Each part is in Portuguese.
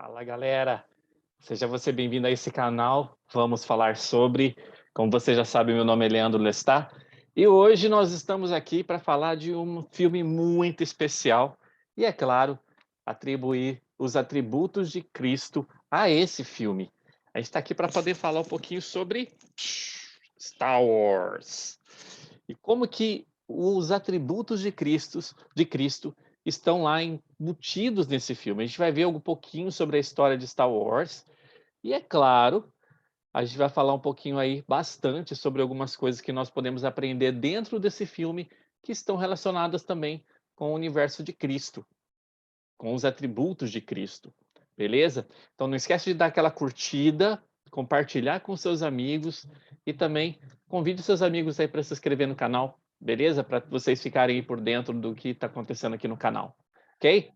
Fala galera, seja você bem-vindo a esse canal. Vamos falar sobre, como você já sabe, meu nome é Leandro Lestat e hoje nós estamos aqui para falar de um filme muito especial e, é claro, atribuir os atributos de Cristo a esse filme. A gente está aqui para poder falar um pouquinho sobre Star Wars e como que os atributos de Cristo estão lá embutidos nesse filme. A gente vai ver um pouquinho sobre a história de Star Wars e, é claro, a gente vai falar um pouquinho aí bastante sobre algumas coisas que nós podemos aprender dentro desse filme que estão relacionadas também com o universo de Cristo, com os atributos de Cristo, beleza? Então não esquece de dar aquela curtida, compartilhar com seus amigos e também convide seus amigos aí para se inscrever no canal, beleza? Para vocês ficarem aí por dentro do que está acontecendo aqui no canal, ok?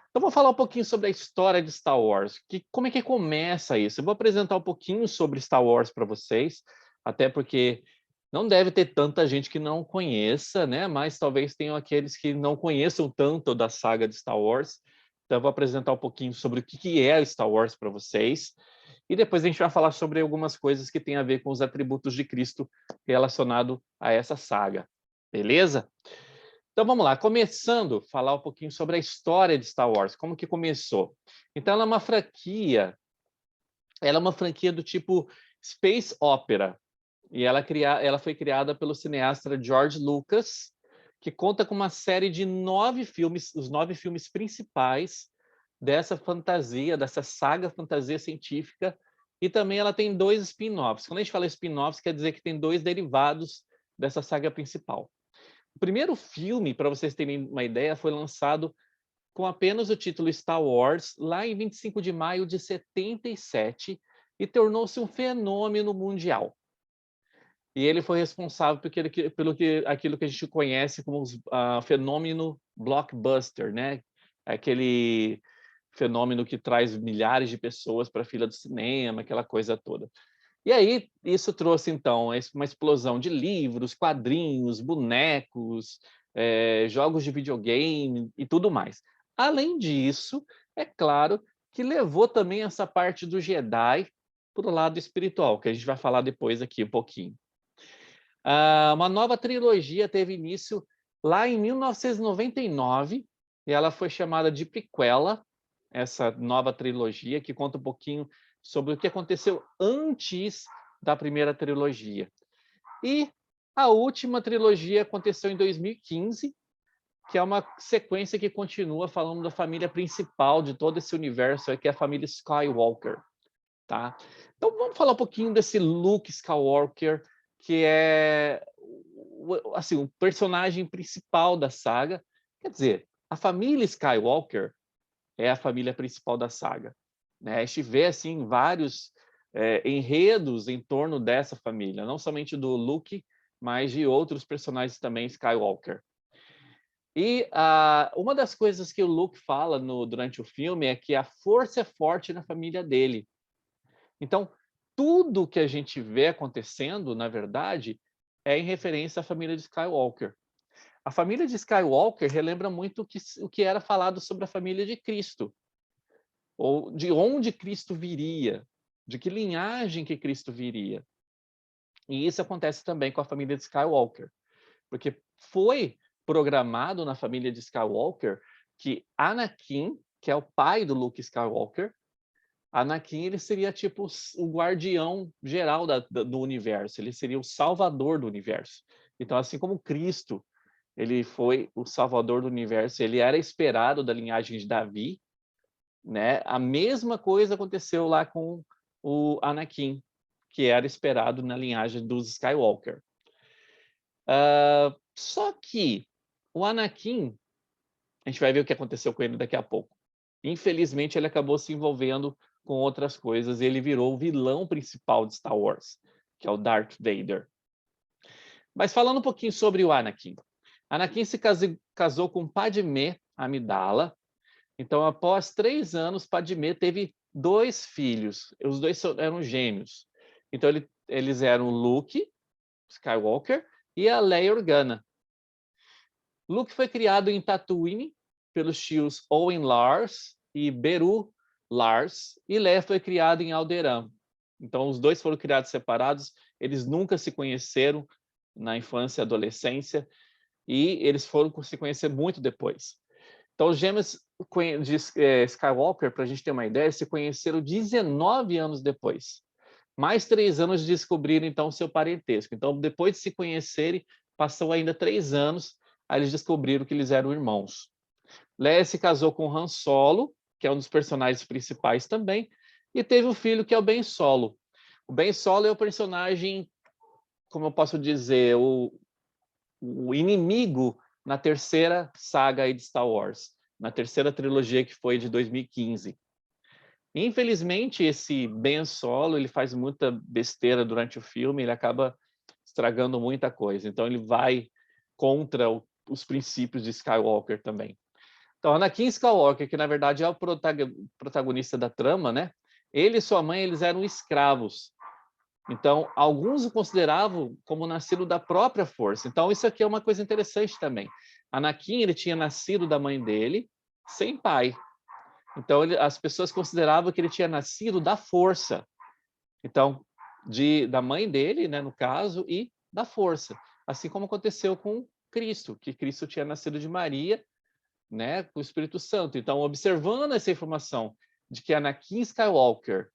Então vou falar um pouquinho sobre a história de Star Wars, como é que começa isso? Eu vou apresentar um pouquinho sobre Star Wars para vocês, até porque não deve ter tanta gente que não conheça, né? Mas talvez tenham aqueles que não conheçam tanto da saga de Star Wars. Então eu vou apresentar um pouquinho sobre o que é Star Wars para vocês, e depois a gente vai falar sobre algumas coisas que têm a ver com os atributos de Cristo relacionado a essa saga, beleza? Então vamos lá, começando a falar um pouquinho sobre a história de Star Wars, como que começou. Então ela é uma franquia do tipo Space Opera, e ela foi criada pelo cineasta George Lucas, que conta com uma série de 9 filmes, os 9 filmes principais dessa fantasia, dessa saga fantasia científica, e também ela tem 2 spin-offs. Quando a gente fala spin-offs, quer dizer que tem 2 derivados dessa saga principal. O primeiro filme, para vocês terem uma ideia, foi lançado com apenas o título Star Wars, lá em 25 de maio de 77, e tornou-se um fenômeno mundial. E ele foi responsável aquilo que a gente conhece como fenômeno blockbuster, né? Aquele fenômeno que traz milhares de pessoas para a fila do cinema, aquela coisa toda. E aí, isso trouxe, então, uma explosão de livros, quadrinhos, bonecos, jogos de videogame e tudo mais. Além disso, é claro que levou também essa parte do Jedi para o lado espiritual, que a gente vai falar depois aqui um pouquinho. Uma nova trilogia teve início lá em 1999, e ela foi chamada de prequela, essa nova trilogia, que conta um pouquinho sobre o que aconteceu antes da primeira trilogia. E a última trilogia aconteceu em 2015, que é uma sequência que continua falando da família principal de todo esse universo, que é a família Skywalker. Tá? Então vamos falar um pouquinho desse Luke Skywalker, que é assim, o personagem principal da saga. Quer dizer, a família Skywalker é a família principal da saga, né? A gente vê assim vários enredos em torno dessa família, não somente do Luke, mas de outros personagens também Skywalker. E uma das coisas que o Luke fala durante o filme é que a força é forte na família dele. Então, tudo que a gente vê acontecendo, na verdade, é em referência à família de Skywalker. A família de Skywalker relembra muito o que era falado sobre a família de Cristo, ou de onde Cristo viria, de que linhagem que Cristo viria. E isso acontece também com a família de Skywalker, porque foi programado na família de Skywalker que Anakin, que é o pai do Luke Skywalker, Anakin ele seria tipo o guardião geral do universo, ele seria o salvador do universo. Então, assim como Cristo, ele foi o salvador do universo, ele era esperado da linhagem de Davi, né? A mesma coisa aconteceu lá com o Anakin, que era esperado na linhagem dos Skywalker. Só que o Anakin, a gente vai ver o que aconteceu com ele daqui a pouco. Infelizmente, ele acabou se envolvendo com outras coisas e ele virou o vilão principal de Star Wars, que é o Darth Vader. Mas falando um pouquinho sobre o Anakin. Anakin se casou com Padmé Amidala. Então, após 3 anos, Padmé teve 2 filhos. Os 2 eram gêmeos. Então, eles eram Luke Skywalker e a Leia Organa. Luke foi criado em Tatooine pelos tios Owen Lars e Beru Lars, e Leia foi criada em Alderaan. Então, os dois foram criados separados, eles nunca se conheceram na infância e adolescência, e eles foram se conhecer muito depois. Então, os gêmeos de Skywalker, para a gente ter uma ideia, se conheceram 19 anos depois. Mais 3 anos de descobrir, então, seu parentesco. Então, depois de se conhecerem, passou ainda 3 anos, aí eles descobriram que eles eram irmãos. Leia se casou com Han Solo, que é um dos personagens principais também, e teve um filho que é o Ben Solo. O Ben Solo é o personagem, como eu posso dizer, o inimigo na terceira saga aí de Star Wars, na terceira trilogia que foi de 2015. Infelizmente, esse Ben Solo, ele faz muita besteira durante o filme, ele acaba estragando muita coisa. Então, ele vai contra os princípios de Skywalker também. Então, Anakin Skywalker, que na verdade é o protagonista da trama, né? Ele e sua mãe, eles eram escravos. Então, alguns o consideravam como nascido da própria força. Então, isso aqui é uma coisa interessante também. Anakin, ele tinha nascido da mãe dele, sem pai. Então, as pessoas consideravam que ele tinha nascido da força. Então, da mãe dele, né, no caso, e da força. Assim como aconteceu com Cristo, que Cristo tinha nascido de Maria, né, com o Espírito Santo. Então, observando essa informação de que Anakin Skywalker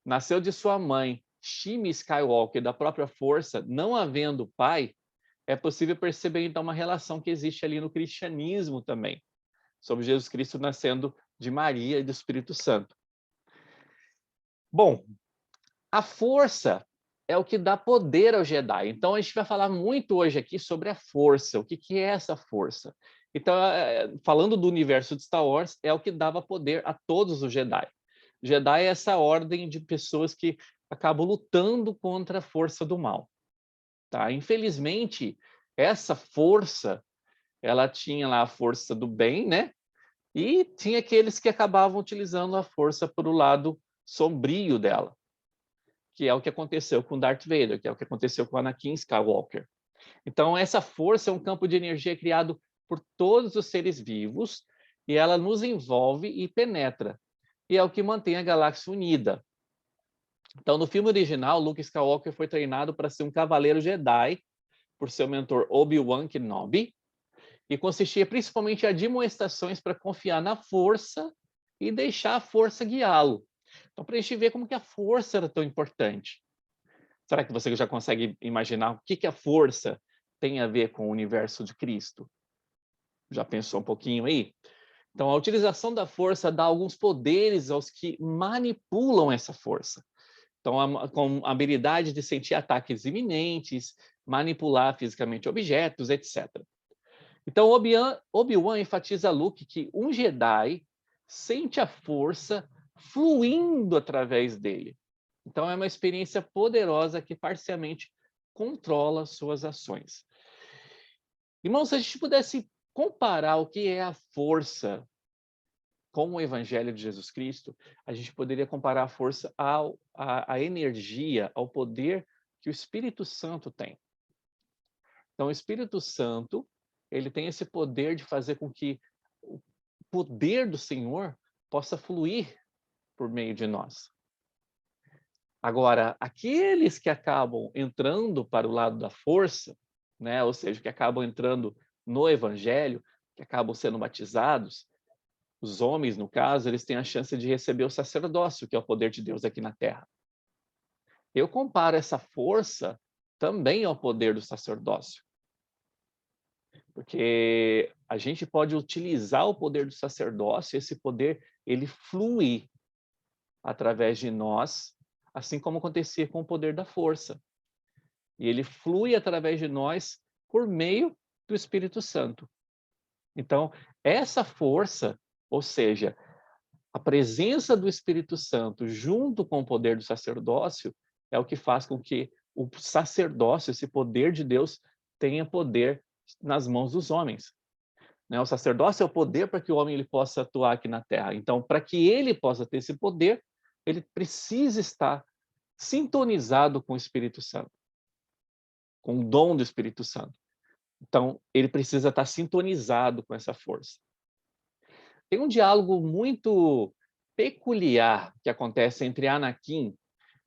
nasceu de sua mãe, Shmi Skywalker, da própria força, não havendo pai, é possível perceber, então, uma relação que existe ali no cristianismo também, sobre Jesus Cristo nascendo de Maria e do Espírito Santo. Bom, a força é o que dá poder ao Jedi. Então, a gente vai falar muito hoje aqui sobre a força. O que é essa força? Então, falando do universo de Star Wars, é o que dava poder a todos os Jedi. Jedi é essa ordem de pessoas que acabam lutando contra a força do mal. Tá? Infelizmente, essa força, ela tinha lá a força do bem, né? E tinha aqueles que acabavam utilizando a força para o lado sombrio dela, que é o que aconteceu com Darth Vader, que é o que aconteceu com Anakin Skywalker. Então, essa força é um campo de energia criado por todos os seres vivos e ela nos envolve e penetra. E é o que mantém a galáxia unida. Então, no filme original, Luke Skywalker foi treinado para ser um cavaleiro Jedi por seu mentor Obi-Wan Kenobi e consistia principalmente em admoestações para confiar na força e deixar a força guiá-lo. Então, para a gente ver como que a força era tão importante. Será que você já consegue imaginar o que a força tem a ver com o universo de Cristo? Já pensou um pouquinho aí? Então, a utilização da força dá alguns poderes aos que manipulam essa força. Então, com a habilidade de sentir ataques iminentes, manipular fisicamente objetos, etc. Então, Obi-Wan enfatiza a Luke que um Jedi sente a força fluindo através dele. Então, é uma experiência poderosa que parcialmente controla suas ações. Irmãos, se a gente pudesse comparar o que é a força com o Evangelho de Jesus Cristo, a gente poderia comparar a força à energia, ao poder que o Espírito Santo tem. Então, o Espírito Santo, ele tem esse poder de fazer com que o poder do Senhor possa fluir por meio de nós. Agora, aqueles que acabam entrando para o lado da força, né, ou seja, que acabam entrando no Evangelho, que acabam sendo batizados, os homens, no caso, eles têm a chance de receber o sacerdócio, que é o poder de Deus aqui na Terra. Eu comparo essa força também ao poder do sacerdócio. Porque a gente pode utilizar o poder do sacerdócio, esse poder, ele flui através de nós, assim como acontecia com o poder da força. E ele flui através de nós por meio do Espírito Santo. Então, essa força, ou seja, a presença do Espírito Santo junto com o poder do sacerdócio, é o que faz com que o sacerdócio, esse poder de Deus, tenha poder nas mãos dos homens. Né? O sacerdócio é o poder para que o homem ele possa atuar aqui na Terra. Então, para que ele possa ter esse poder, ele precisa estar sintonizado com o Espírito Santo, com o dom do Espírito Santo. Então, ele precisa estar sintonizado com essa força. Tem um diálogo muito peculiar que acontece entre Anakin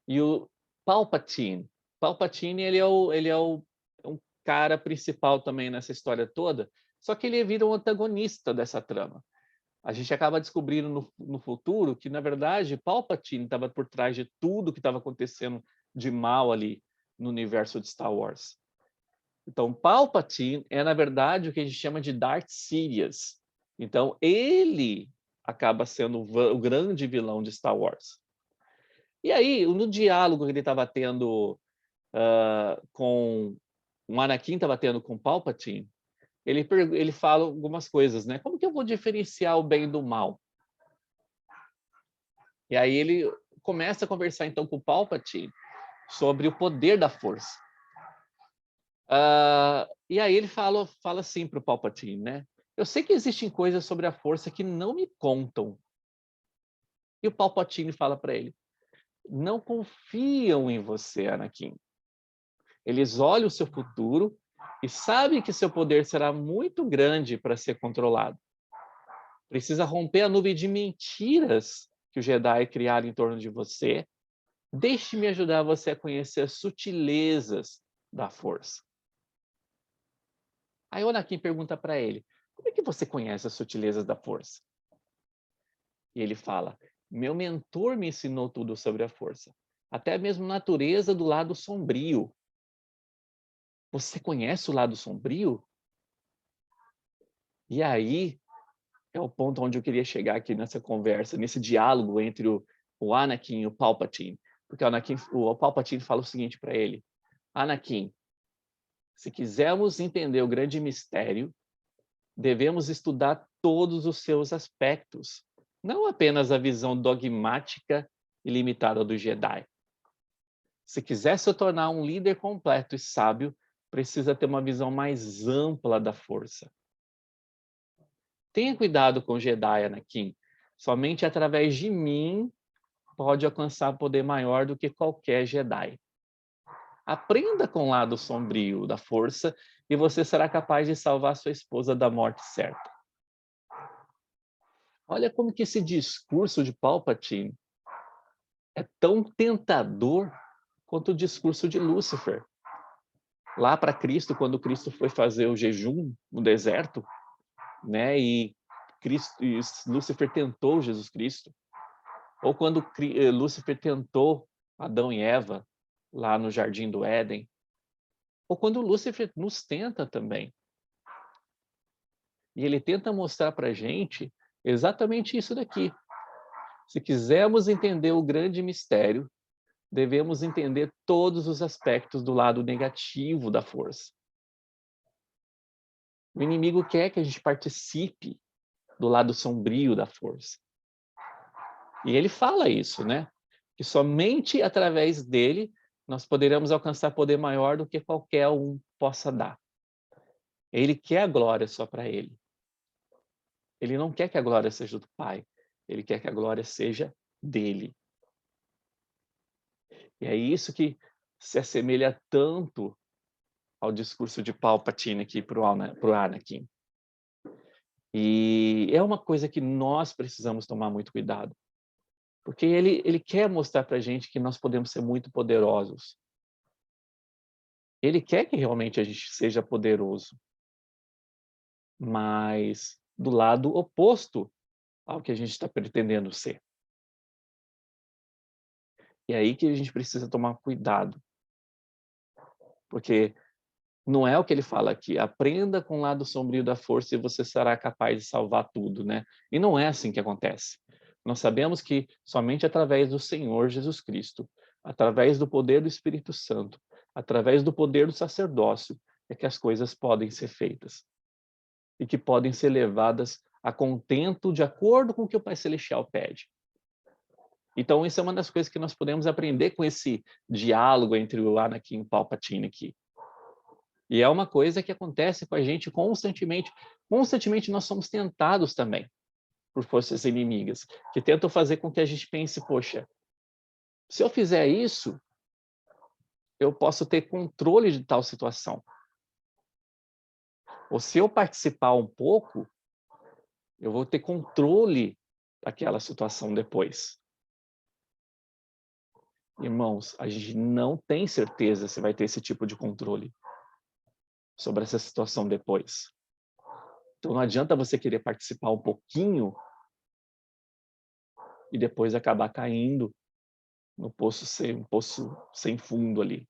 e o Palpatine. Palpatine, um cara principal também nessa história toda, só que ele vira um antagonista dessa trama. A gente acaba descobrindo no futuro que, na verdade, Palpatine estava por trás de tudo que estava acontecendo de mal ali no universo de Star Wars. Então, Palpatine é, na verdade, o que a gente chama de Darth Sidious. Então, ele acaba sendo o grande vilão de Star Wars. E aí, no diálogo que ele estava tendo com o Anakin, estava tendo com Palpatine, ele fala algumas coisas, né? Como que eu vou diferenciar o bem do mal? E aí ele começa a conversar então com o Palpatine sobre o poder da força. E aí ele fala assim para o Palpatine, né? Eu sei que existem coisas sobre a força que não me contam. E o Palpatine fala para ele: não confiam em você, Anakin. Eles olham o seu futuro e sabem que seu poder será muito grande para ser controlado. Precisa romper a nuvem de mentiras que os Jedi criaram em torno de você. Deixe-me ajudar você a conhecer as sutilezas da força. Aí o Anakin pergunta para ele: como é que você conhece as sutilezas da força? E ele fala: meu mentor me ensinou tudo sobre a força, até mesmo a natureza do lado sombrio. Você conhece o lado sombrio? E aí é o ponto onde eu queria chegar aqui nessa conversa, nesse diálogo entre o Anakin e o Palpatine. Porque o Palpatine fala o seguinte para ele: Anakin, se quisermos entender o grande mistério, devemos estudar todos os seus aspectos, não apenas a visão dogmática e limitada do Jedi. Se quiser se tornar um líder completo e sábio, precisa ter uma visão mais ampla da força. Tenha cuidado com o Jedi, Anakin. Somente através de mim pode alcançar poder maior do que qualquer Jedi. Aprenda com o lado sombrio da força e você será capaz de salvar sua esposa da morte certa. Olha como que esse discurso de Palpatine é tão tentador quanto o discurso de Lúcifer. Lá para Cristo, quando Cristo foi fazer o jejum no deserto, né, e Lúcifer tentou Jesus Cristo, ou quando Lúcifer tentou Adão e Eva lá no Jardim do Éden, ou quando Lúcifer nos tenta também. E ele tenta mostrar para a gente exatamente isso daqui. Se quisermos entender o grande mistério, devemos entender todos os aspectos do lado negativo da força. O inimigo quer que a gente participe do lado sombrio da força. E ele fala isso, né? Que somente através dele nós poderemos alcançar poder maior do que qualquer um possa dar. Ele quer a glória só para ele. Ele não quer que a glória seja do Pai. Ele quer que a glória seja dele. E é isso que se assemelha tanto ao discurso de Palpatine aqui para o Anakin. E é uma coisa que nós precisamos tomar muito cuidado. Porque ele quer mostrar para a gente que nós podemos ser muito poderosos. Ele quer que realmente a gente seja poderoso. Mas do lado oposto ao que a gente está pretendendo ser. E é aí que a gente precisa tomar cuidado. Porque não é o que ele fala aqui, aprenda com o lado sombrio da força e você será capaz de salvar tudo, né? E não é assim que acontece. Nós sabemos que somente através do Senhor Jesus Cristo, através do poder do Espírito Santo, através do poder do sacerdócio, é que as coisas podem ser feitas. E que podem ser levadas a contento de acordo com o que o Pai Celestial pede. Então, isso é uma das coisas que nós podemos aprender com esse diálogo entre o Anakin e o Palpatine aqui. E é uma coisa que acontece com a gente constantemente. Constantemente nós somos tentados também por forças inimigas, que tentam fazer com que a gente pense, poxa, se eu fizer isso, eu posso ter controle de tal situação. Ou se eu participar um pouco, eu vou ter controle daquela situação depois. Irmãos, a gente não tem certeza se vai ter esse tipo de controle sobre essa situação depois. Então não adianta você querer participar um pouquinho e depois acabar caindo no poço um poço sem fundo ali,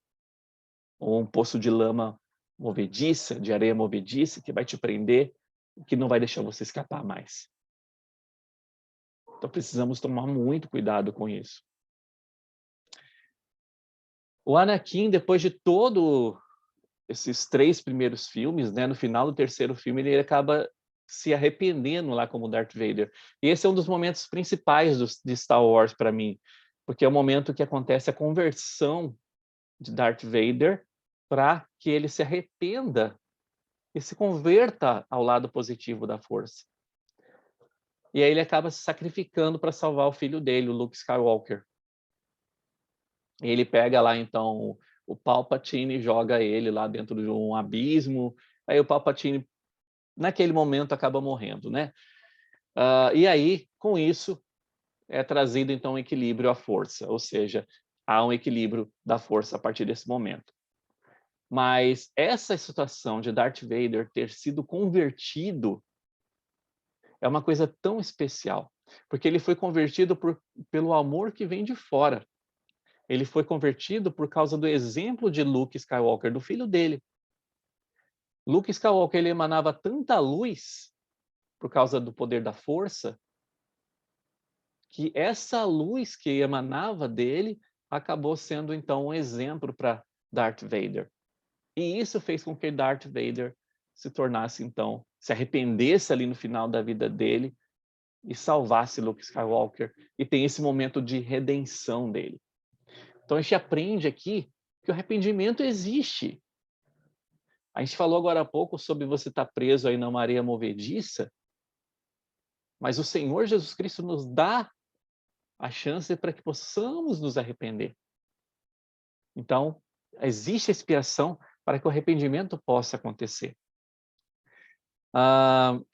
ou um poço de lama movediça, de areia movediça, que vai te prender e que não vai deixar você escapar mais. Então precisamos tomar muito cuidado com isso. O Anakin, depois de todo esses 3 primeiros filmes, né, no final do terceiro filme, ele acaba se arrependendo lá como Darth Vader. E esse é um dos momentos principais de Star Wars para mim, porque é o momento que acontece a conversão de Darth Vader para que ele se arrependa e se converta ao lado positivo da força. E aí ele acaba se sacrificando para salvar o filho dele, o Luke Skywalker. E ele pega lá, então, o Palpatine e joga ele lá dentro de um abismo. Aí o Palpatine, naquele momento, acaba morrendo, né? E aí, com isso, é trazido, então, um equilíbrio à força. Ou seja, há um equilíbrio da força a partir desse momento. Mas essa situação de Darth Vader ter sido convertido é uma coisa tão especial, porque ele foi convertido pelo amor que vem de fora. Ele foi convertido por causa do exemplo de Luke Skywalker, do filho dele. Luke Skywalker, ele emanava tanta luz por causa do poder da força, que essa luz que emanava dele acabou sendo, então, um exemplo para Darth Vader. E isso fez com que Darth Vader se tornasse, então, se arrependesse ali no final da vida dele e salvasse Luke Skywalker. E tem esse momento de redenção dele. Então a gente aprende aqui que o arrependimento existe. A gente falou agora há pouco sobre você estar preso aí numa areia movediça, mas o Senhor Jesus Cristo nos dá a chance para que possamos nos arrepender. Então, existe expiação para que o arrependimento possa acontecer.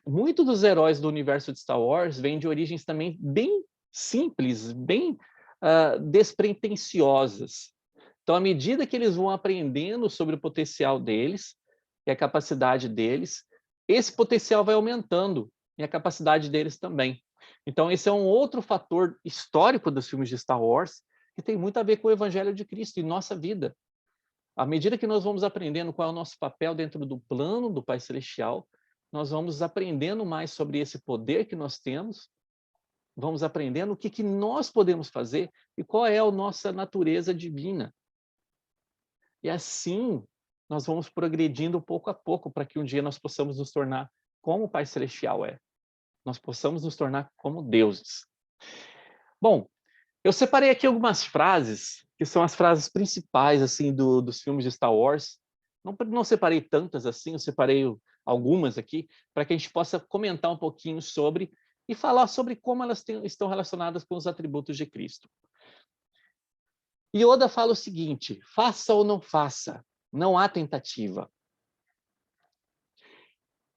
Muitos dos heróis do universo de Star Wars vêm de origens também bem simples, bem despretensiosas. Então, à medida que eles vão aprendendo sobre o potencial deles e a capacidade deles, esse potencial vai aumentando e a capacidade deles também. Então, esse é um outro fator histórico dos filmes de Star Wars que tem muito a ver com o Evangelho de Cristo em nossa vida. À medida que nós vamos aprendendo qual é o nosso papel dentro do plano do Pai Celestial, nós vamos aprendendo mais sobre esse poder que nós temos, vamos aprendendo o que nós podemos fazer e qual é a nossa natureza divina. E assim, nós vamos progredindo pouco a pouco para que um dia nós possamos nos tornar como o Pai Celestial é. Nós possamos nos tornar como deuses. Bom, eu separei aqui algumas frases, que são as frases principais assim dos filmes de Star Wars. Não separei tantas assim, eu separei algumas aqui, para que a gente possa comentar um pouquinho sobre e falar sobre como elas estão relacionadas com os atributos de Cristo. Yoda fala o seguinte: faça ou não faça, não há tentativa.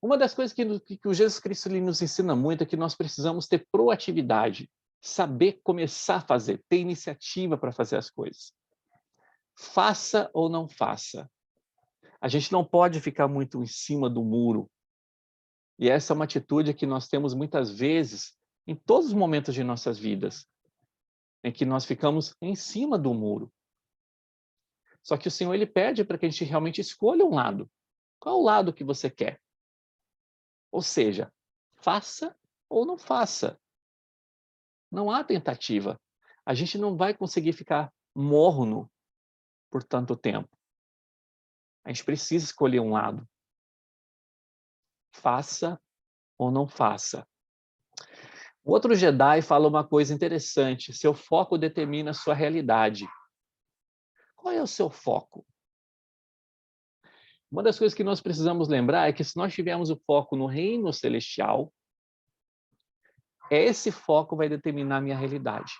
Uma das coisas que o Jesus Cristo nos ensina muito é que nós precisamos ter proatividade, saber começar a fazer, ter iniciativa para fazer as coisas. Faça ou não faça. A gente não pode ficar muito em cima do muro. E essa é uma atitude que nós temos muitas vezes em todos os momentos de nossas vidas, em que nós ficamos em cima do muro. Só que o Senhor ele pede para que a gente realmente escolha um lado. Qual é o lado que você quer? Ou seja, faça ou não faça. Não há tentativa. A gente não vai conseguir ficar morno por tanto tempo. A gente precisa escolher um lado. Faça ou não faça. O outro Jedi fala uma coisa interessante. Seu foco determina a sua realidade. Qual é o seu foco? Uma das coisas que nós precisamos lembrar é que se nós tivermos o foco no reino celestial, esse foco vai determinar a minha realidade.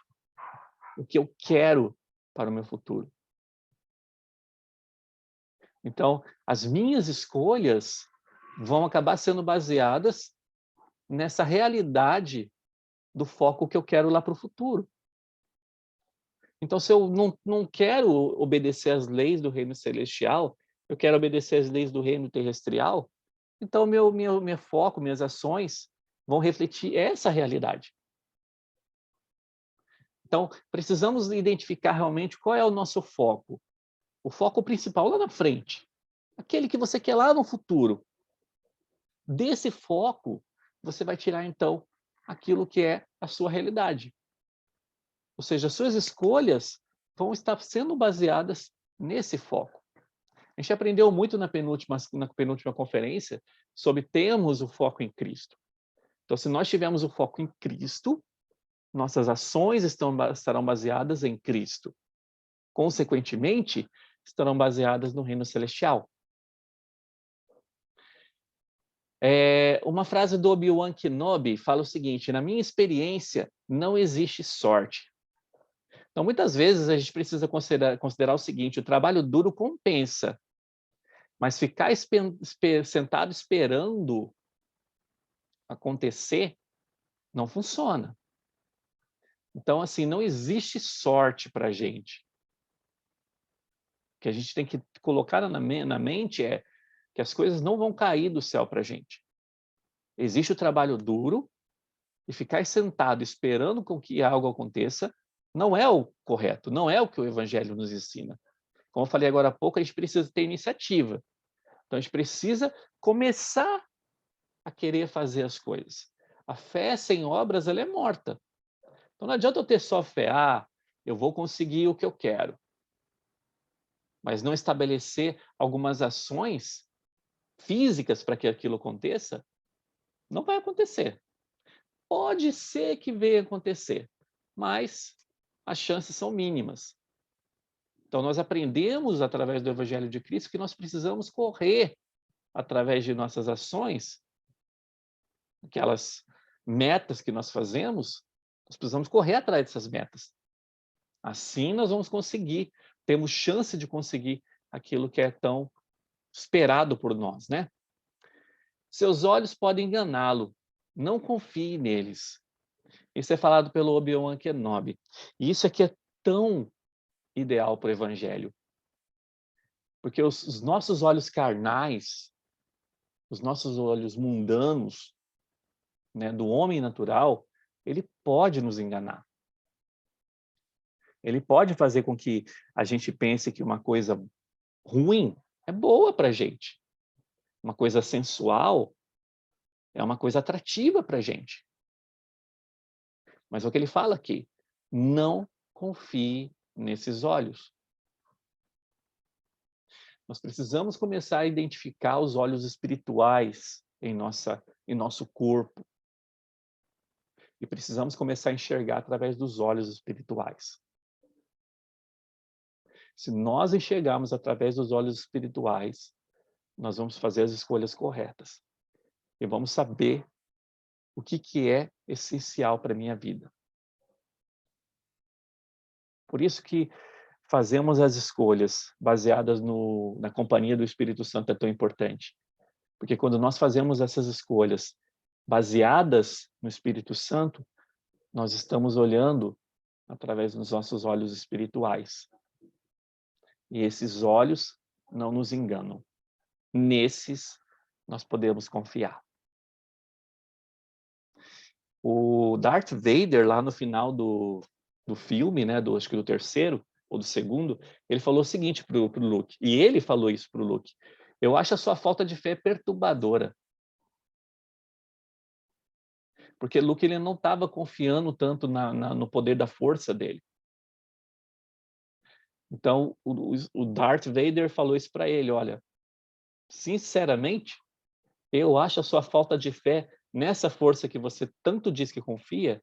O que eu quero para o meu futuro. Então, as minhas escolhas vão acabar sendo baseadas nessa realidade do foco que eu quero lá para o futuro. Então, se eu não quero obedecer às leis do reino celestial, eu quero obedecer às leis do reino terrestrial, então meu foco, minhas ações vão refletir essa realidade. Então, precisamos identificar realmente qual é o nosso foco. O foco principal lá na frente. Aquele que você quer lá no futuro. Desse foco, você vai tirar, então, aquilo que é a sua realidade. Ou seja, as suas escolhas vão estar sendo baseadas nesse foco. A gente aprendeu muito na penúltima conferência sobre termos o foco em Cristo. Então, se nós tivermos o foco em Cristo, nossas ações estarão baseadas em Cristo. Consequentemente, estarão baseadas no reino celestial. Uma frase do Obi-Wan Kenobi fala o seguinte: na minha experiência, não existe sorte. Então, muitas vezes, a gente precisa considerar o seguinte: o trabalho duro compensa, mas ficar sentado esperando acontecer não funciona. Então, assim, não existe sorte para a gente. O que a gente tem que colocar na mente é que as coisas não vão cair do céu para a gente. Existe o trabalho duro e ficar sentado esperando com que algo aconteça não é o correto, não é o que o Evangelho nos ensina. Como eu falei agora há pouco, a gente precisa ter iniciativa. Então, a gente precisa começar a querer fazer as coisas. A fé sem obras, ela é morta. Então, não adianta eu ter só fé. Eu vou conseguir o que eu quero. Mas não estabelecer algumas ações físicas para que aquilo aconteça, não vai acontecer. Pode ser que venha acontecer, mas as chances são mínimas. Então, nós aprendemos através do Evangelho de Cristo que nós precisamos correr através de nossas ações, aquelas metas que nós fazemos, nós precisamos correr atrás dessas metas. Assim nós vamos conseguir, temos chance de conseguir aquilo que é tão esperado por nós, né? Seus olhos podem enganá-lo, não confie neles. Isso é falado pelo Obi-Wan Kenobi. E isso aqui é tão ideal para o Evangelho. Porque os nossos olhos carnais, os nossos olhos mundanos, né, do homem natural, ele pode nos enganar. Ele pode fazer com que a gente pense que uma coisa ruim é boa para a gente. Uma coisa sensual é uma coisa atrativa para a gente. Mas é o que ele fala aqui: não confie nesses olhos. Nós precisamos começar a identificar os olhos espirituais em nosso corpo. E precisamos começar a enxergar através dos olhos espirituais. Se nós enxergarmos através dos olhos espirituais, nós vamos fazer as escolhas corretas. E vamos saber o que é essencial para a minha vida. Por isso que fazemos as escolhas baseadas na companhia do Espírito Santo é tão importante. Porque quando nós fazemos essas escolhas baseadas no Espírito Santo, nós estamos olhando através dos nossos olhos espirituais. E esses olhos não nos enganam. Nesses nós podemos confiar. O Darth Vader, lá no final do filme, né, acho que do terceiro ou do segundo, ele falou o seguinte pro Luke, e ele falou isso pro Luke: eu acho a sua falta de fé perturbadora. Porque Luke ele não estava confiando tanto no poder da força dele. Então, o Darth Vader falou isso para ele: olha, sinceramente, eu acho a sua falta de fé nessa força que você tanto diz que confia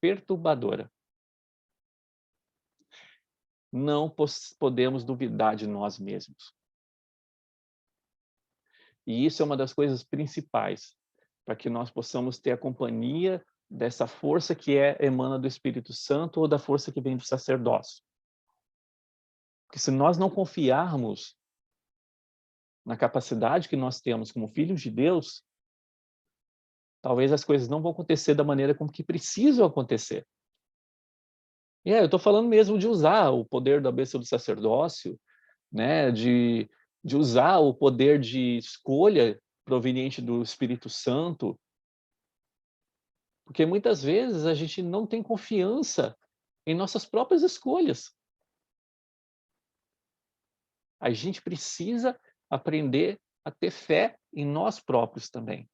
perturbadora. Não podemos duvidar de nós mesmos. E isso é uma das coisas principais para que nós possamos ter a companhia dessa força que emana do Espírito Santo ou da força que vem do sacerdócio. Porque se nós não confiarmos na capacidade que nós temos como filhos de Deus, talvez as coisas não vão acontecer da maneira como que precisam acontecer. Eu estou falando mesmo de usar o poder da bênção do sacerdócio, né? De usar o poder de escolha proveniente do Espírito Santo, porque muitas vezes a gente não tem confiança em nossas próprias escolhas. A gente precisa aprender a ter fé em nós próprios também,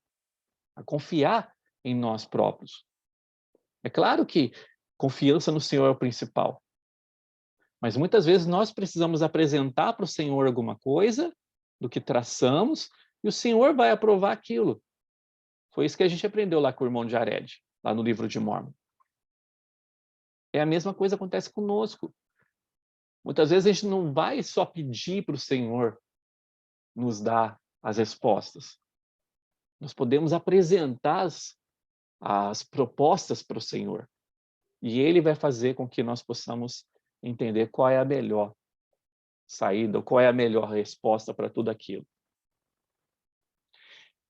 a confiar em nós próprios. É claro que confiança no Senhor é o principal, mas muitas vezes nós precisamos apresentar para o Senhor alguma coisa do que traçamos e o Senhor vai aprovar aquilo. Foi isso que a gente aprendeu lá com o irmão de Jared, lá no livro de Mórmon. É a mesma coisa que acontece conosco. Muitas vezes a gente não vai só pedir para o Senhor nos dar as respostas. Nós podemos apresentar as propostas para o Senhor. E Ele vai fazer com que nós possamos entender qual é a melhor saída, qual é a melhor resposta para tudo aquilo.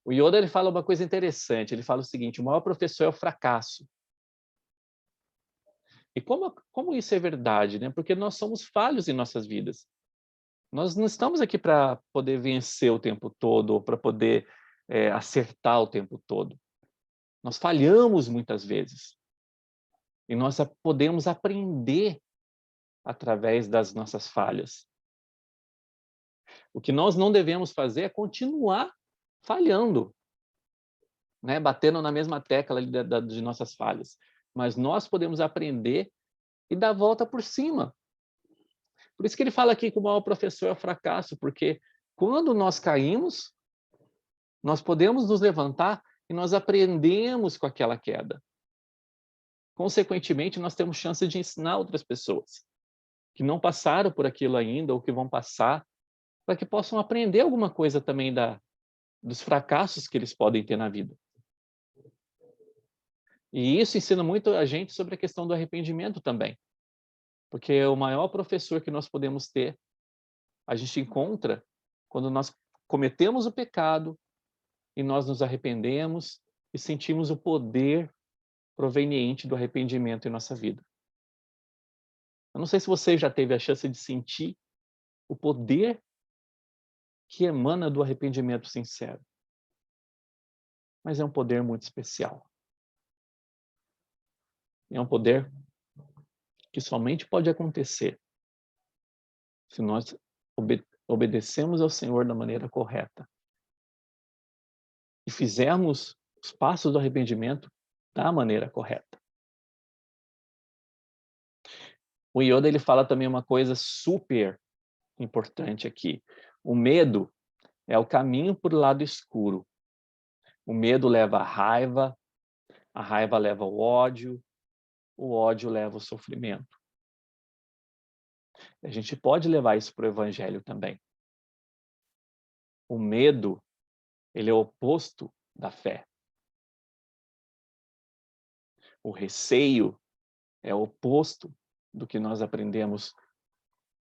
O Yoda ele fala uma coisa interessante, ele fala o seguinte: o maior professor é o fracasso. E como isso é verdade, né? Porque nós somos falhos em nossas vidas. Nós não estamos aqui para poder vencer o tempo todo, ou para poder acertar o tempo todo. Nós falhamos muitas vezes. E nós podemos aprender através das nossas falhas. O que nós não devemos fazer é continuar falhando, né? Batendo na mesma tecla de nossas falhas. Mas nós podemos aprender e dar a volta por cima. Por isso que ele fala aqui que o maior professor é o fracasso, porque quando nós caímos, nós podemos nos levantar e nós aprendemos com aquela queda. Consequentemente, nós temos chance de ensinar outras pessoas que não passaram por aquilo ainda ou que vão passar, para que possam aprender alguma coisa também dos fracassos que eles podem ter na vida. E isso ensina muito a gente sobre a questão do arrependimento também. Porque o maior professor que nós podemos ter, a gente encontra quando nós cometemos o pecado e nós nos arrependemos e sentimos o poder proveniente do arrependimento em nossa vida. Eu não sei se você já teve a chance de sentir o poder que emana do arrependimento sincero. Mas é um poder muito especial. É um poder que somente pode acontecer se nós obedecemos ao Senhor da maneira correta e fizermos os passos do arrependimento da maneira correta. O Yoda ele fala também uma coisa super importante aqui. O medo é o caminho para o lado escuro. O medo leva à raiva, a raiva leva ao ódio, o ódio leva ao sofrimento. A gente pode levar isso para o Evangelho também. O medo, ele é o oposto da fé. O receio é o oposto do que nós aprendemos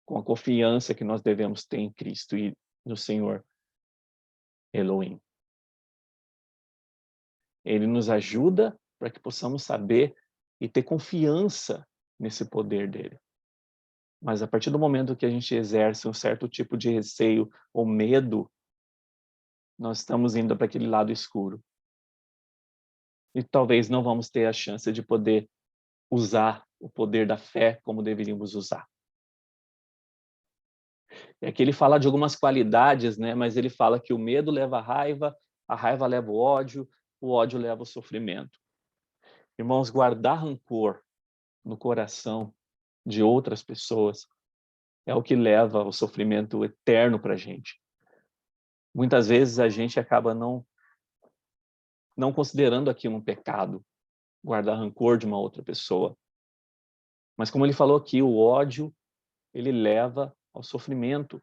com a confiança que nós devemos ter em Cristo e no Senhor Elohim. Ele nos ajuda para que possamos saber e ter confiança nesse poder dele. Mas a partir do momento que a gente exerce um certo tipo de receio ou medo, nós estamos indo para aquele lado escuro. E talvez não vamos ter a chance de poder usar o poder da fé como deveríamos usar. E aqui ele fala de algumas qualidades, né? Mas ele fala que o medo leva à raiva, a raiva leva ao ódio, o ódio leva ao sofrimento. Irmãos, guardar rancor no coração de outras pessoas é o que leva ao sofrimento eterno para a gente. Muitas vezes a gente acaba não considerando aquilo um pecado, guardar rancor de uma outra pessoa. Mas como ele falou aqui, o ódio, ele leva ao sofrimento.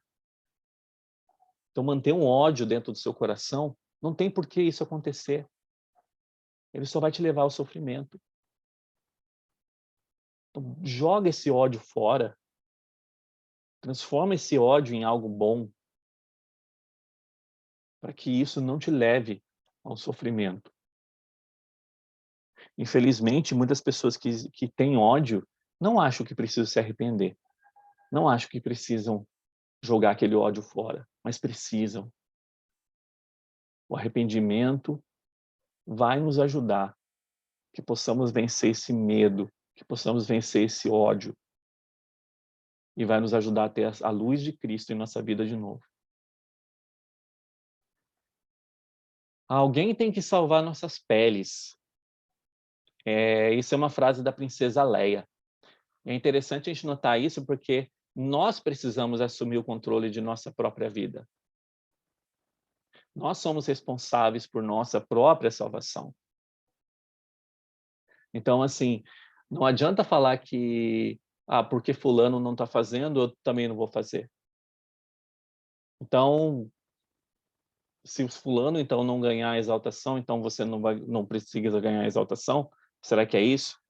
Então, manter um ódio dentro do seu coração, não tem por que isso acontecer. Ele só vai te levar ao sofrimento. Então, joga esse ódio fora. Transforma esse ódio em algo bom, para que isso não te leve ao sofrimento. Infelizmente, muitas pessoas que têm ódio não acham que precisam se arrepender. Não acham que precisam jogar aquele ódio fora, mas precisam. O arrependimento vai nos ajudar, que possamos vencer esse medo, que possamos vencer esse ódio, e vai nos ajudar a ter a luz de Cristo em nossa vida de novo. Alguém tem que salvar nossas peles. Isso é uma frase da princesa Leia. É interessante a gente notar isso porque nós precisamos assumir o controle de nossa própria vida. Nós somos responsáveis por nossa própria salvação. Então, assim, não adianta falar que, porque fulano não está fazendo, eu também não vou fazer. Então, se o fulano então não ganhar a exaltação, então você não precisa ganhar a exaltação? Será que é isso?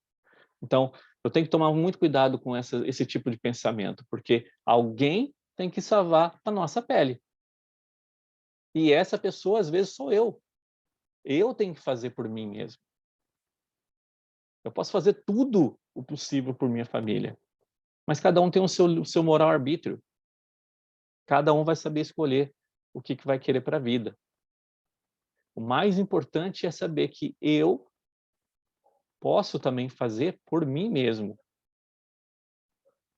Então, eu tenho que tomar muito cuidado com esse tipo de pensamento, porque alguém tem que salvar a nossa pele. E essa pessoa, às vezes, sou eu. Eu tenho que fazer por mim mesmo. Eu posso fazer tudo o possível por minha família, mas cada um tem o seu moral arbítrio. Cada um vai saber escolher o que vai querer para a vida. O mais importante é saber que eu posso também fazer por mim mesmo.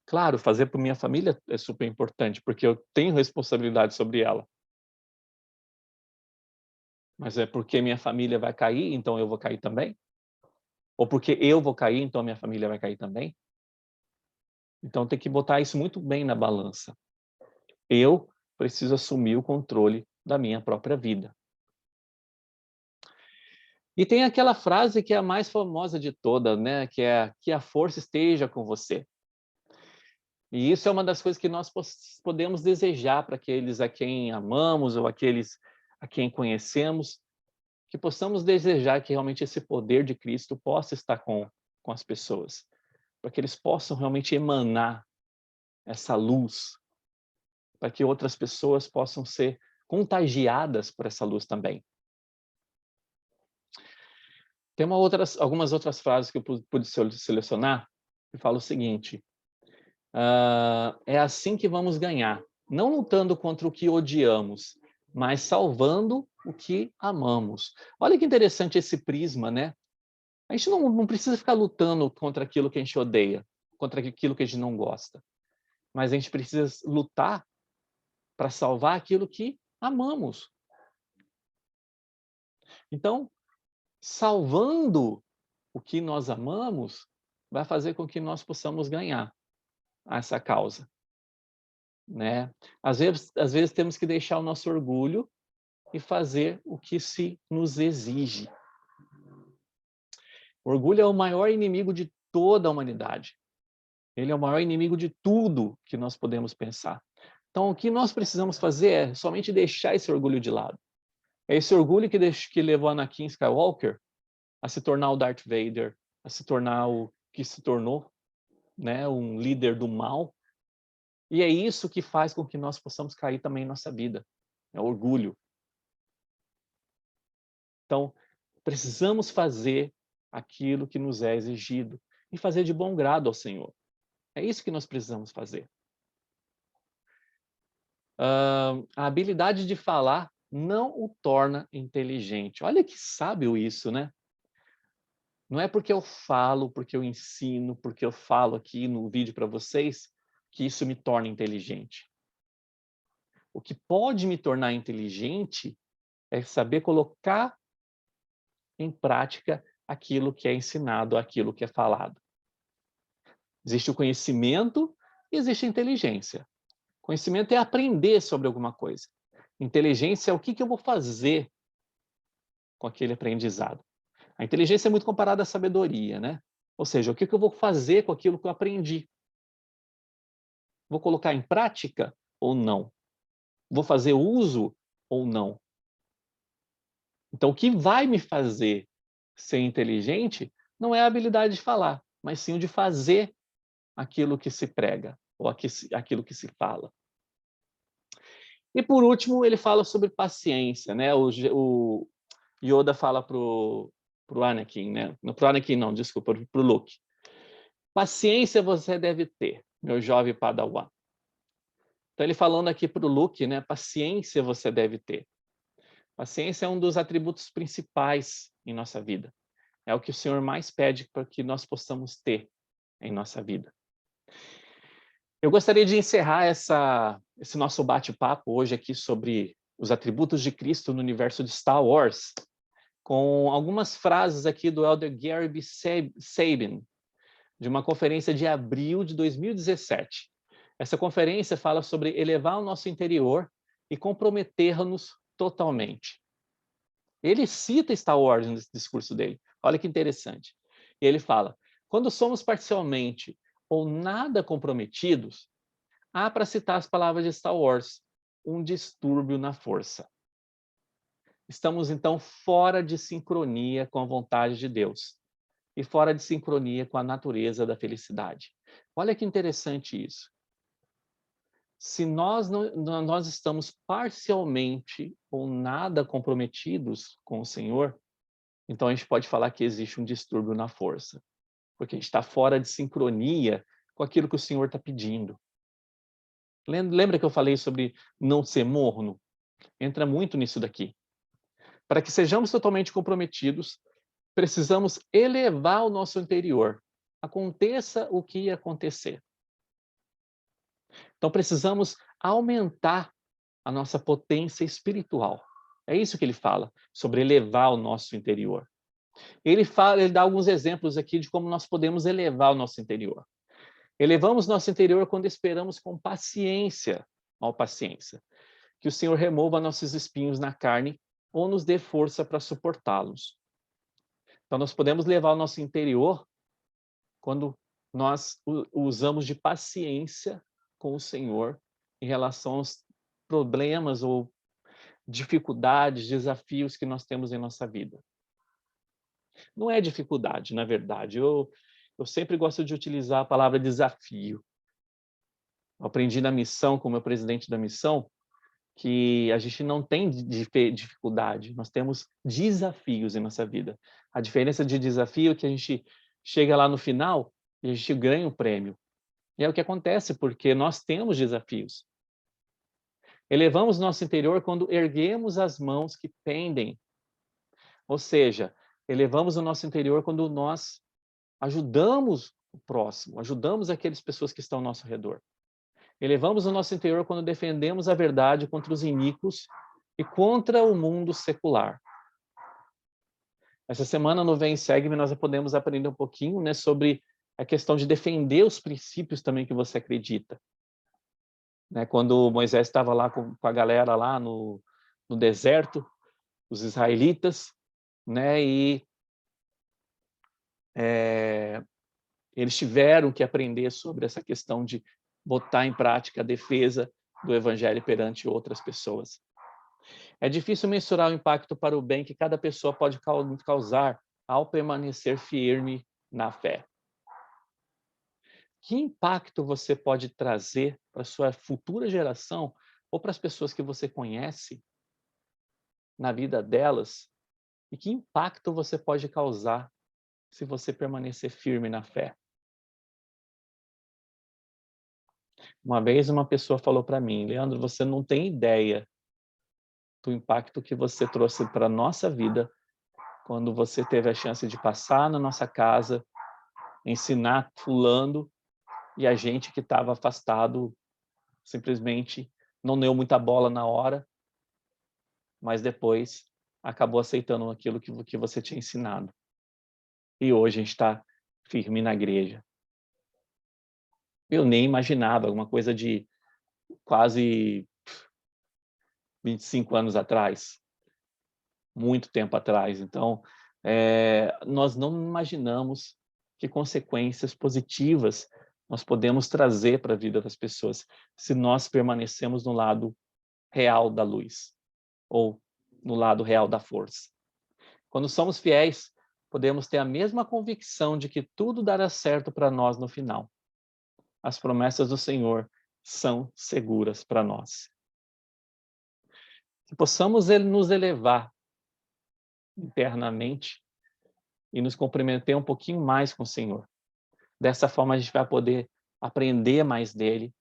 Claro, fazer por minha família é super importante, porque eu tenho responsabilidade sobre ela. Mas é porque minha família vai cair, então eu vou cair também? Ou porque eu vou cair, então minha família vai cair também? Então tem que botar isso muito bem na balança. Eu preciso assumir o controle da minha própria vida. E tem aquela frase que é a mais famosa de todas, né? Que é que a força esteja com você. E isso é uma das coisas que nós podemos desejar para aqueles a quem amamos ou aqueles a quem conhecemos, que possamos desejar que realmente esse poder de Cristo possa estar com as pessoas, para que eles possam realmente emanar essa luz, para que outras pessoas possam ser contagiadas por essa luz também. Tem algumas outras frases que eu pude selecionar, que falam o seguinte: é assim que vamos ganhar, não lutando contra o que odiamos, mas salvando o que amamos. Olha que interessante esse prisma, né? A gente não precisa ficar lutando contra aquilo que a gente odeia, contra aquilo que a gente não gosta, mas a gente precisa lutar para salvar aquilo que amamos. Então, salvando o que nós amamos, vai fazer com que nós possamos ganhar essa causa, né? Às vezes temos que deixar o nosso orgulho e fazer o que se nos exige. O orgulho é o maior inimigo de toda a humanidade. Ele é o maior inimigo de tudo que nós podemos pensar. Então, o que nós precisamos fazer é somente deixar esse orgulho de lado. É esse orgulho que levou Anakin Skywalker a se tornar o Darth Vader, a se tornar o que se tornou, né, um líder do mal. E é isso que faz com que nós possamos cair também em nossa vida. É o orgulho. Então, precisamos fazer aquilo que nos é exigido e fazer de bom grado ao Senhor. É isso que nós precisamos fazer. A habilidade de falar não o torna inteligente. Olha que sábio isso, né? Não é porque eu falo, porque eu ensino, porque eu falo aqui no vídeo para vocês, que isso me torna inteligente. O que pode me tornar inteligente é saber colocar em prática aquilo que é ensinado, aquilo que é falado. Existe o conhecimento e existe a inteligência. Conhecimento é aprender sobre alguma coisa. Inteligência é o que eu vou fazer com aquele aprendizado. A inteligência é muito comparada à sabedoria, né? Ou seja, o que eu vou fazer com aquilo que eu aprendi? Vou colocar em prática ou não? Vou fazer uso ou não? Então, o que vai me fazer ser inteligente não é a habilidade de falar, mas sim o de fazer aquilo que se prega, ou aquilo que se fala. E, por último, ele fala sobre paciência, né? O Yoda fala pro Anakin, né? Não pro Anakin não, desculpa, pro Luke. Paciência você deve ter, meu jovem Padawan. Então ele falando aqui pro Luke, né? Paciência você deve ter. Paciência é um dos atributos principais em nossa vida. É o que o Senhor mais pede para que nós possamos ter em nossa vida. Eu gostaria de encerrar esse nosso bate-papo hoje aqui sobre os atributos de Cristo no universo de Star Wars, com algumas frases aqui do Elder Gary B. Sabin, de uma conferência de abril de 2017. Essa conferência fala sobre elevar o nosso interior e comprometer-nos totalmente. Ele cita Star Wars no discurso dele. Olha que interessante. E ele fala: quando somos parcialmente ou nada comprometidos, há, para citar as palavras de Star Wars, um distúrbio na força. Estamos, então, fora de sincronia com a vontade de Deus e fora de sincronia com a natureza da felicidade. Olha que interessante isso. Se nós estamos parcialmente ou nada comprometidos com o Senhor, então a gente pode falar que existe um distúrbio na força, porque a gente está fora de sincronia com aquilo que o Senhor está pedindo. Lembra que eu falei sobre não ser morno? Entra muito nisso daqui. Para que sejamos totalmente comprometidos, precisamos elevar o nosso interior. Aconteça o que acontecer. Então precisamos aumentar a nossa potência espiritual. É isso que ele fala, sobre elevar o nosso interior. Ele dá alguns exemplos aqui de como nós podemos elevar o nosso interior. Elevamos nosso interior quando esperamos com paciência, paciência, que o Senhor remova nossos espinhos na carne ou nos dê força para suportá-los. Então nós podemos levar o nosso interior quando nós usamos de paciência com o Senhor em relação aos problemas ou dificuldades, desafios que nós temos em nossa vida. Não é dificuldade, na verdade. Eu sempre gosto de utilizar a palavra desafio. Eu aprendi na missão, como meu presidente da missão, que a gente não tem dificuldade, nós temos desafios em nossa vida. A diferença de desafio é que a gente chega lá no final e a gente ganha o prêmio. E é o que acontece, porque nós temos desafios. Elevamos nosso interior quando erguemos as mãos que pendem. Ou seja, elevamos o nosso interior quando nós ajudamos o próximo, ajudamos aquelas pessoas que estão ao nosso redor. Elevamos o nosso interior quando defendemos a verdade contra os iníquos e contra o mundo secular. Essa semana no Vem Segue-me nós podemos aprender um pouquinho, né, sobre a questão de defender os princípios também que você acredita. Né, quando Moisés estava lá com a galera lá no deserto, os israelitas, né, e eles tiveram que aprender sobre essa questão de botar em prática a defesa do evangelho perante outras pessoas. É difícil mensurar o impacto para o bem que cada pessoa pode causar ao permanecer firme na fé. Que impacto você pode trazer para a sua futura geração ou para as pessoas que você conhece na vida delas? E que impacto você pode causar se você permanecer firme na fé? Uma vez uma pessoa falou para mim: Leandro, você não tem ideia do impacto que você trouxe para a nossa vida quando você teve a chance de passar na nossa casa, ensinar fulano, e a gente que estava afastado simplesmente não deu muita bola na hora, mas depois acabou aceitando aquilo que você tinha ensinado. E hoje a gente está firme na igreja. Eu nem imaginava, alguma coisa de quase 25 anos atrás, muito tempo atrás. Então, nós não imaginamos que consequências positivas nós podemos trazer para a vida das pessoas se nós permanecemos no lado real da luz ou no lado real da força. Quando somos fiéis, podemos ter a mesma convicção de que tudo dará certo para nós no final. As promessas do Senhor são seguras para nós. Que possamos nos elevar internamente e nos comprometer um pouquinho mais com o Senhor. Dessa forma, a gente vai poder aprender mais dele.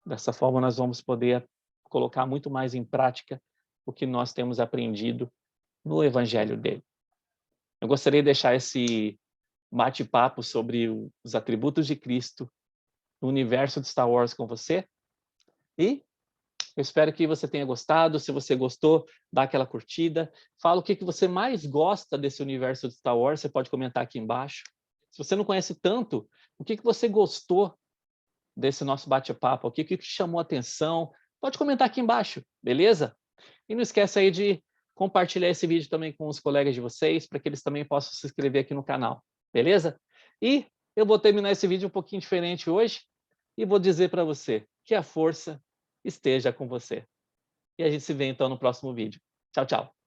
Dessa forma, nós vamos poder colocar muito mais em prática o que nós temos aprendido no Evangelho dele. Eu gostaria de deixar esse bate-papo sobre os atributos de Cristo no universo de Star Wars com você. E eu espero que você tenha gostado. Se você gostou, dá aquela curtida. Fala o que você mais gosta desse universo de Star Wars. Você pode comentar aqui embaixo. Se você não conhece tanto, o que você gostou desse nosso bate-papo? O que chamou a atenção? Pode comentar aqui embaixo, beleza? E não esquece aí de compartilhar esse vídeo também com os colegas de vocês, para que eles também possam se inscrever aqui no canal, beleza? E eu vou terminar esse vídeo um pouquinho diferente hoje e vou dizer para você que a força esteja com você. E a gente se vê então no próximo vídeo. Tchau, tchau.